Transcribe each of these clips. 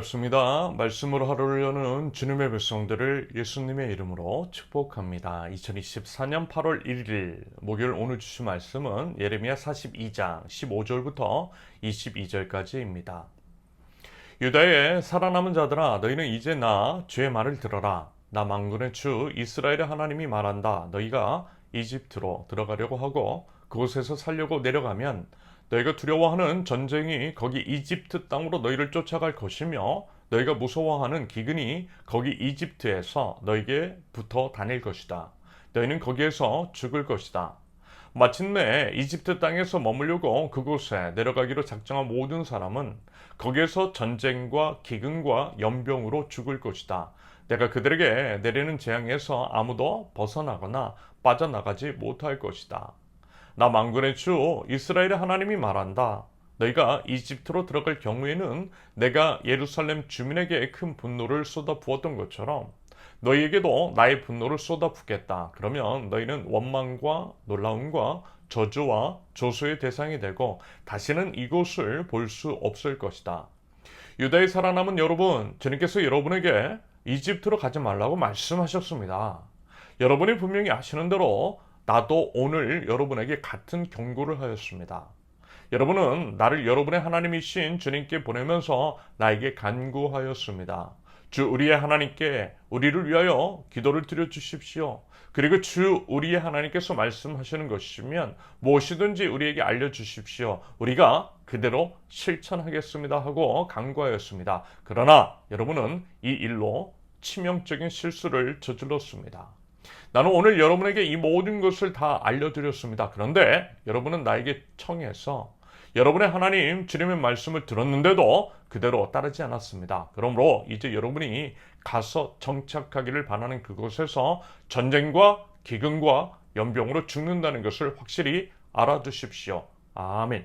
반갑습니다. 말씀으로 하루를 여는 주님의 백성들을 예수님의 이름으로 축복합니다. 2024년 8월 1일 목요일 오늘 주신 말씀은 예레미야 42장 15절부터 22절까지입니다. 유다의 살아남은 자들아, 너희는 이제 나 주의 말을 들어라. 나 만군의 주 이스라엘의 하나님이 말한다. 너희가 이집트로 들어가려고 하고 그곳에서 살려고 내려가면 너희가 두려워하는 전쟁이 거기 이집트 땅으로 너희를 쫓아갈 것이며 너희가 무서워하는 기근이 거기 이집트에서 너희에게 붙어 다닐 것이다. 너희는 거기에서 죽을 것이다. 마침내 이집트 땅에서 머물려고 그곳에 내려가기로 작정한 모든 사람은 거기에서 전쟁과 기근과 연병으로 죽을 것이다. 내가 그들에게 내리는 재앙에서 아무도 벗어나거나 빠져나가지 못할 것이다. 나 만군의 주 이스라엘의 하나님이 말한다. 너희가 이집트로 들어갈 경우에는 내가 예루살렘 주민에게 큰 분노를 쏟아 부었던 것처럼 너희에게도 나의 분노를 쏟아 붓겠다. 그러면 너희는 원망과 놀라움과 저주와 조소의 대상이 되고 다시는 이곳을 볼 수 없을 것이다. 유다에 살아남은 여러분, 주님께서 여러분에게 이집트로 가지 말라고 말씀하셨습니다. 여러분이 분명히 아시는 대로 나도 오늘 여러분에게 같은 경고를 하였습니다. 여러분은 나를 여러분의 하나님이신 주님께 보내면서 나에게 간구하였습니다. 주 우리의 하나님께 우리를 위하여 기도를 드려 주십시오. 그리고 주 우리의 하나님께서 말씀하시는 것이면 무엇이든지 우리에게 알려주십시오. 우리가 그대로 실천하겠습니다 하고 간구하였습니다. 그러나 여러분은 이 일로 치명적인 실수를 저질렀습니다. 나는 오늘 여러분에게 이 모든 것을 다 알려드렸습니다. 그런데 여러분은 나에게 청해서 여러분의 하나님 주님의 말씀을 들었는데도 그대로 따르지 않았습니다. 그러므로 이제 여러분이 가서 정착하기를 바라는 그곳에서 전쟁과 기근과 연병으로 죽는다는 것을 확실히 알아두십시오. 아멘.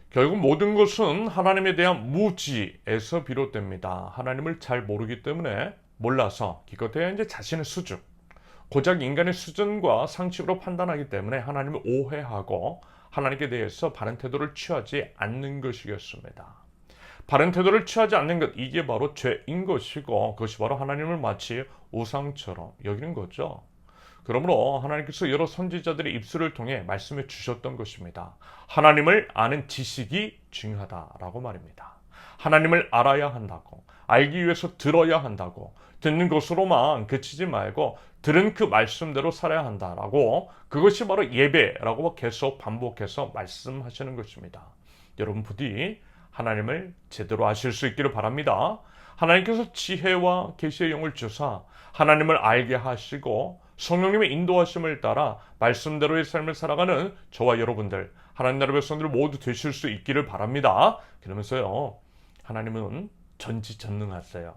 결국 모든 것은 하나님에 대한 무지에서 비롯됩니다. 하나님을 잘 모르기 때문에 몰라서 기껏해야 이제 자신의 수준, 고작 인간의 수준과 상식으로 판단하기 때문에 하나님을 오해하고 하나님께 대해서 바른 태도를 취하지 않는 것이겠습니다. 바른 태도를 취하지 않는 것, 이게 바로 죄인 것이고 그것이 바로 하나님을 마치 우상처럼 여기는 거죠. 그러므로 하나님께서 여러 선지자들의 입술을 통해 말씀해 주셨던 것입니다. 하나님을 아는 지식이 중요하다라고 말입니다. 하나님을 알아야 한다고, 알기 위해서 들어야 한다고, 듣는 것으로만 그치지 말고 들은 그 말씀대로 살아야 한다라고, 그것이 바로 예배라고 계속 반복해서 말씀하시는 것입니다. 여러분 부디 하나님을 제대로 아실 수 있기를 바랍니다. 하나님께서 지혜와 계시의 영을 주사 하나님을 알게 하시고 성령님의 인도하심을 따라 말씀대로의 삶을 살아가는 저와 여러분들, 하나님 나라 백성들 모두 되실 수 있기를 바랍니다. 그러면서요, 하나님은 전지전능하세요.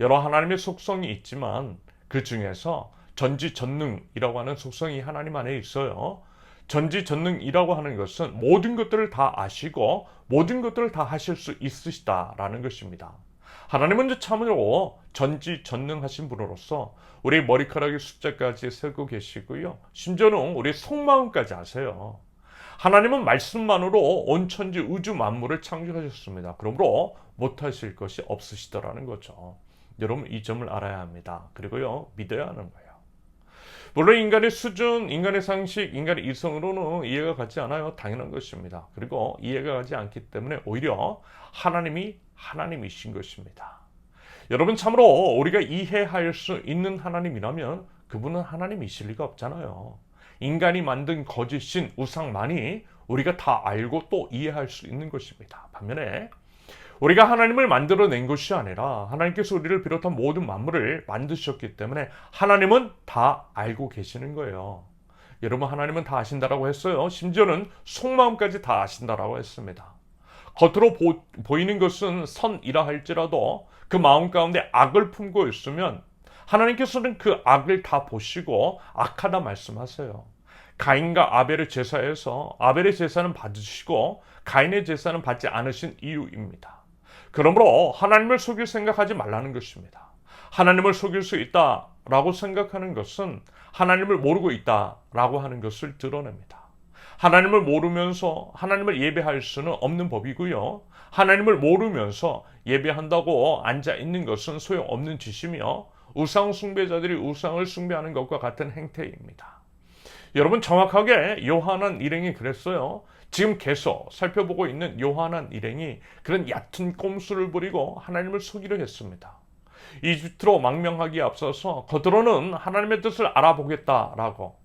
여러 하나님의 속성이 있지만 그 중에서 전지전능이라고 하는 속성이 하나님 안에 있어요. 전지전능이라고 하는 것은 모든 것들을 다 아시고 모든 것들을 다 하실 수 있으시다라는 것입니다. 하나님은 참으로 전지전능하신 분으로서 우리 머리카락의 숫자까지 세고 계시고요. 심지어는 우리 속마음까지 아세요. 하나님은 말씀만으로 온 천지 우주 만물을 창조하셨습니다. 그러므로 못하실 것이 없으시더라는 거죠. 여러분 이 점을 알아야 합니다. 그리고요, 믿어야 하는 거예요. 물론 인간의 수준, 인간의 상식, 인간의 이성으로는 이해가 가지 않아요. 당연한 것입니다. 그리고 이해가 가지 않기 때문에 오히려 하나님이 하나님이신 것입니다. 여러분 참으로 우리가 이해할 수 있는 하나님이라면 그분은 하나님이실 리가 없잖아요. 인간이 만든 거짓인 우상만이 우리가 다 알고 또 이해할 수 있는 것입니다. 반면에 우리가 하나님을 만들어낸 것이 아니라 하나님께서 우리를 비롯한 모든 만물을 만드셨기 때문에 하나님은 다 알고 계시는 거예요. 여러분 하나님은 다 아신다라고 했어요. 심지어는 속마음까지 다 아신다라고 했습니다. 겉으로 보이는 것은 선이라 할지라도 그 마음 가운데 악을 품고 있으면 하나님께서는 그 악을 다 보시고 악하다 말씀하세요. 가인과 아벨의 제사에서 아벨의 제사는 받으시고 가인의 제사는 받지 않으신 이유입니다. 그러므로 하나님을 속일 생각하지 말라는 것입니다. 하나님을 속일 수 있다라고 생각하는 것은 하나님을 모르고 있다라고 하는 것을 드러냅니다. 하나님을 모르면서 하나님을 예배할 수는 없는 법이고요. 하나님을 모르면서 예배한다고 앉아 있는 것은 소용없는 짓이며 우상 숭배자들이 우상을 숭배하는 것과 같은 행태입니다. 여러분, 정확하게 요한한 일행이 그랬어요. 지금 계속 살펴보고 있는 요한한 일행이 그런 얕은 꼼수를 부리고 하나님을 속이려 했습니다. 이집트로 망명하기에 앞서서 겉으로는 하나님의 뜻을 알아보겠다라고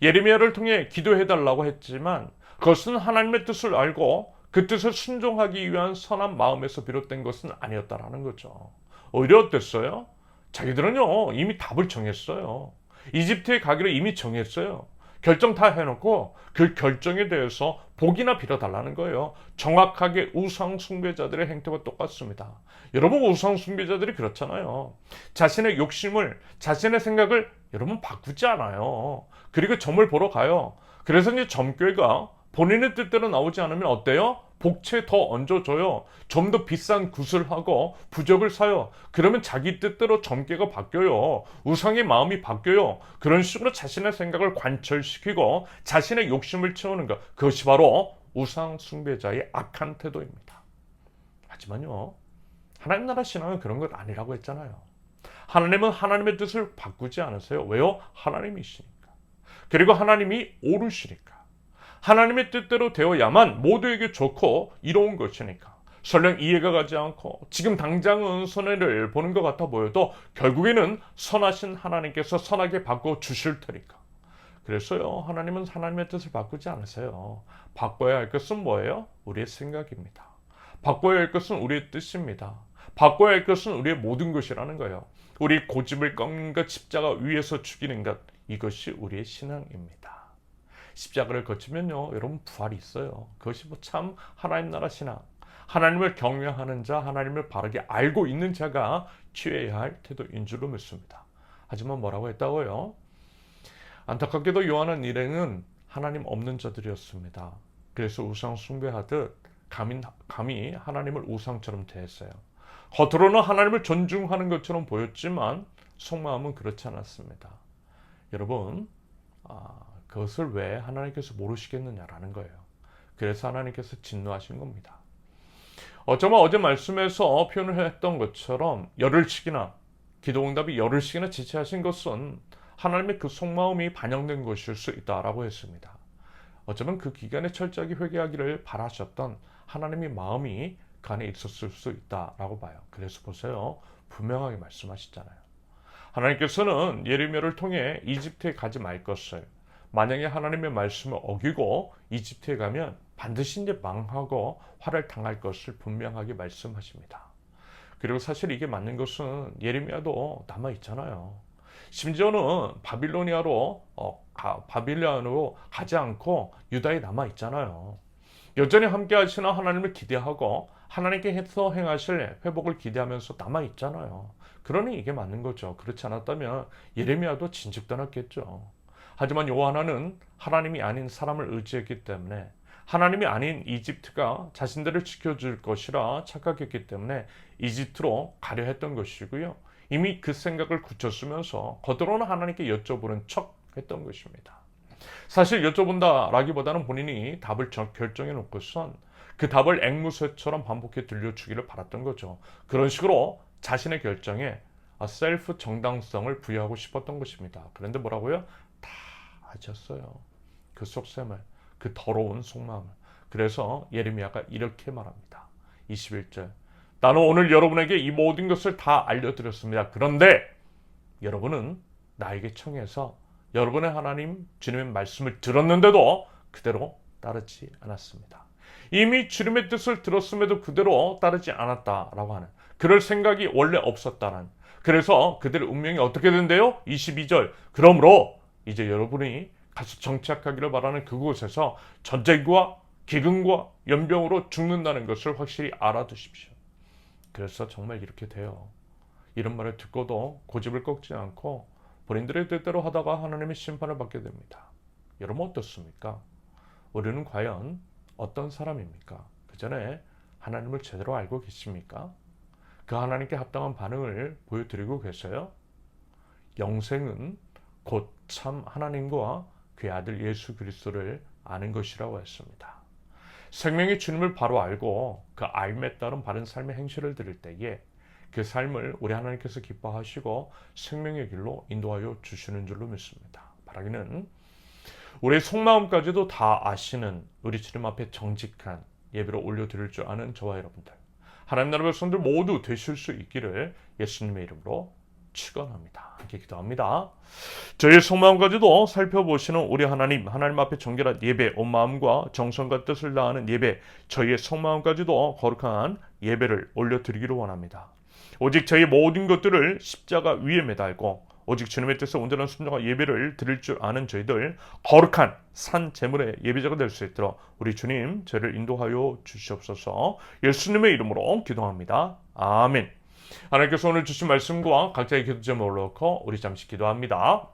예레미야를 통해 기도해달라고 했지만 그것은 하나님의 뜻을 알고 그 뜻을 순종하기 위한 선한 마음에서 비롯된 것은 아니었다라는 거죠. 오히려 어땠어요? 자기들은요 이미 답을 정했어요. 이집트에 가기로 이미 정했어요. 결정 다 해놓고 그 결정에 대해서 복이나 빌어달라는 거예요. 정확하게 우상 숭배자들의 행태와 똑같습니다. 여러분, 우상 숭배자들이 그렇잖아요. 자신의 욕심을, 자신의 생각을 여러분 바꾸지 않아요. 그리고 점을 보러 가요. 그래서 이제 점괘가 본인의 뜻대로 나오지 않으면 어때요? 복채 더 얹어줘요. 좀 더 비싼 굿을 하고 부적을 사요. 그러면 자기 뜻대로 점괘가 바뀌어요. 우상의 마음이 바뀌어요. 그런 식으로 자신의 생각을 관철시키고 자신의 욕심을 채우는 것. 그것이 바로 우상 숭배자의 악한 태도입니다. 하지만요, 하나님 나라 신앙은 그런 것 아니라고 했잖아요. 하나님은 하나님의 뜻을 바꾸지 않으세요. 왜요? 하나님이시니까. 그리고 하나님이 옳으시니까. 하나님의 뜻대로 되어야만 모두에게 좋고 이로운 것이니까. 설령 이해가 가지 않고 지금 당장은 손해를 보는 것 같아 보여도 결국에는 선하신 하나님께서 선하게 바꿔 주실 테니까. 그래서요, 하나님은 하나님의 뜻을 바꾸지 않으세요. 바꿔야 할 것은 뭐예요? 우리의 생각입니다. 바꿔야 할 것은 우리의 뜻입니다. 바꿔야 할 것은 우리의 모든 것이라는 거예요. 우리 고집을 꺾는 것, 십자가 위에서 죽이는 것, 이것이 우리의 신앙입니다. 십자가를 거치면요, 여러분 부활이 있어요. 그것이 참 하나님 나라 신앙, 하나님을 경외하는 자, 하나님을 바르게 알고 있는 자가 취해야 할 태도인 줄로 믿습니다. 하지만 뭐라고 했다고요? 안타깝게도 요한은 일행은 하나님 없는 자들이었습니다. 그래서 우상 숭배하듯 감히 하나님을 우상처럼 대했어요. 겉으로는 하나님을 존중하는 것처럼 보였지만 속마음은 그렇지 않았습니다. 여러분, 그것을 왜 하나님께서 모르시겠느냐라는 거예요. 그래서 하나님께서 진노하신 겁니다. 어쩌면 어제 말씀에서 표현을 했던 것처럼 열흘씩이나 기도응답이 열흘씩이나 지체하신 것은 하나님의 그 속마음이 반영된 것일 수 있다라고 했습니다. 어쩌면 그 기간에 철저하게 회개하기를 바라셨던 하나님의 마음이 그 안에 있었을 수 있다라고 봐요. 그래서 보세요. 분명하게 말씀하시잖아요. 하나님께서는 예레미야를 통해 이집트에 가지 말 것을, 만약에 하나님의 말씀을 어기고 이집트에 가면 반드시 이제 망하고 화를 당할 것을 분명하게 말씀하십니다. 그리고 사실 이게 맞는 것은 예레미야도 남아 있잖아요. 심지어는 바빌로니아로 가지 않고 유다에 남아 있잖아요. 여전히 함께 하시는 하나님을 기대하고 하나님께서 행하실 회복을 기대하면서 남아 있잖아요. 그러니 이게 맞는 거죠. 그렇지 않았다면 예레미야도 진즉 떠났겠죠. 하지만 요한은 하나님이 아닌 사람을 의지했기 때문에, 하나님이 아닌 이집트가 자신들을 지켜줄 것이라 착각했기 때문에 이집트로 가려 했던 것이고요. 이미 그 생각을 굳혔으면서 겉으로는 하나님께 여쭤보는 척 했던 것입니다. 사실 여쭤본다라기보다는 본인이 답을 결정해 놓고선 그 답을 앵무새처럼 반복해 들려주기를 바랐던 거죠. 그런 식으로 자신의 결정에 셀프 정당성을 부여하고 싶었던 것입니다. 그런데 뭐라고요? 다 아셨어요. 그 속셈을, 그 더러운 속마음을. 그래서 예레미야가 이렇게 말합니다. 21절. 나는 오늘 여러분에게 이 모든 것을 다 알려드렸습니다. 그런데 여러분은 나에게 청해서 여러분의 하나님 주님의 말씀을 들었는데도 그대로 따르지 않았습니다. 이미 주님의 뜻을 들었음에도 그대로 따르지 않았다라고 하는, 그럴 생각이 원래 없었다는, 그래서 그들의 운명이 어떻게 된대요? 22절. 그러므로 이제 여러분이 가서 정착하기를 바라는 그곳에서 전쟁과 기근과 연병으로 죽는다는 것을 확실히 알아두십시오. 그래서 정말 이렇게 돼요. 이런 말을 듣고도 고집을 꺾지 않고 본인들의 뜻대로 하다가 하나님의 심판을 받게 됩니다. 여러분 어떻습니까? 우리는 과연 어떤 사람입니까? 그 전에 하나님을 제대로 알고 계십니까? 그 하나님께 합당한 반응을 보여드리고 계세요? 영생은 곧 참 하나님과 그의 아들 예수 그리스도를 아는 것이라고 했습니다. 생명의 주님을 바로 알고 그 알에 따른 바른 삶의 행실을 드릴 때에 그 삶을 우리 하나님께서 기뻐하시고 생명의 길로 인도하여 주시는 줄로 믿습니다. 바라기는 우리의 속마음까지도 다 아시는 우리 주님 앞에 정직한 예배를 올려드릴 줄 아는 저와 여러분들, 하나님 나라 백성들 모두 되실 수 있기를 예수님의 이름으로 축원합니다. 함께 기도합니다. 저의 속마음까지도 살펴보시는 우리 하나님 앞에 정결한 예배, 온 마음과 정성과 뜻을 다하는 예배, 저희의 속마음까지도 거룩한 예배를 올려드리기를 원합니다. 오직 저희 모든 것들을 십자가 위에 매달고 오직 주님의 뜻에 온전한 순종과 예배를 드릴 줄 아는 저희들, 거룩한 산 제물의 예배자가 될 수 있도록 우리 주님 저를 인도하여 주시옵소서. 예수님의 이름으로 기도합니다. 아멘. 하나님께서 오늘 주신 말씀과 각자의 기도 제목을 놓고 우리 잠시 기도합니다.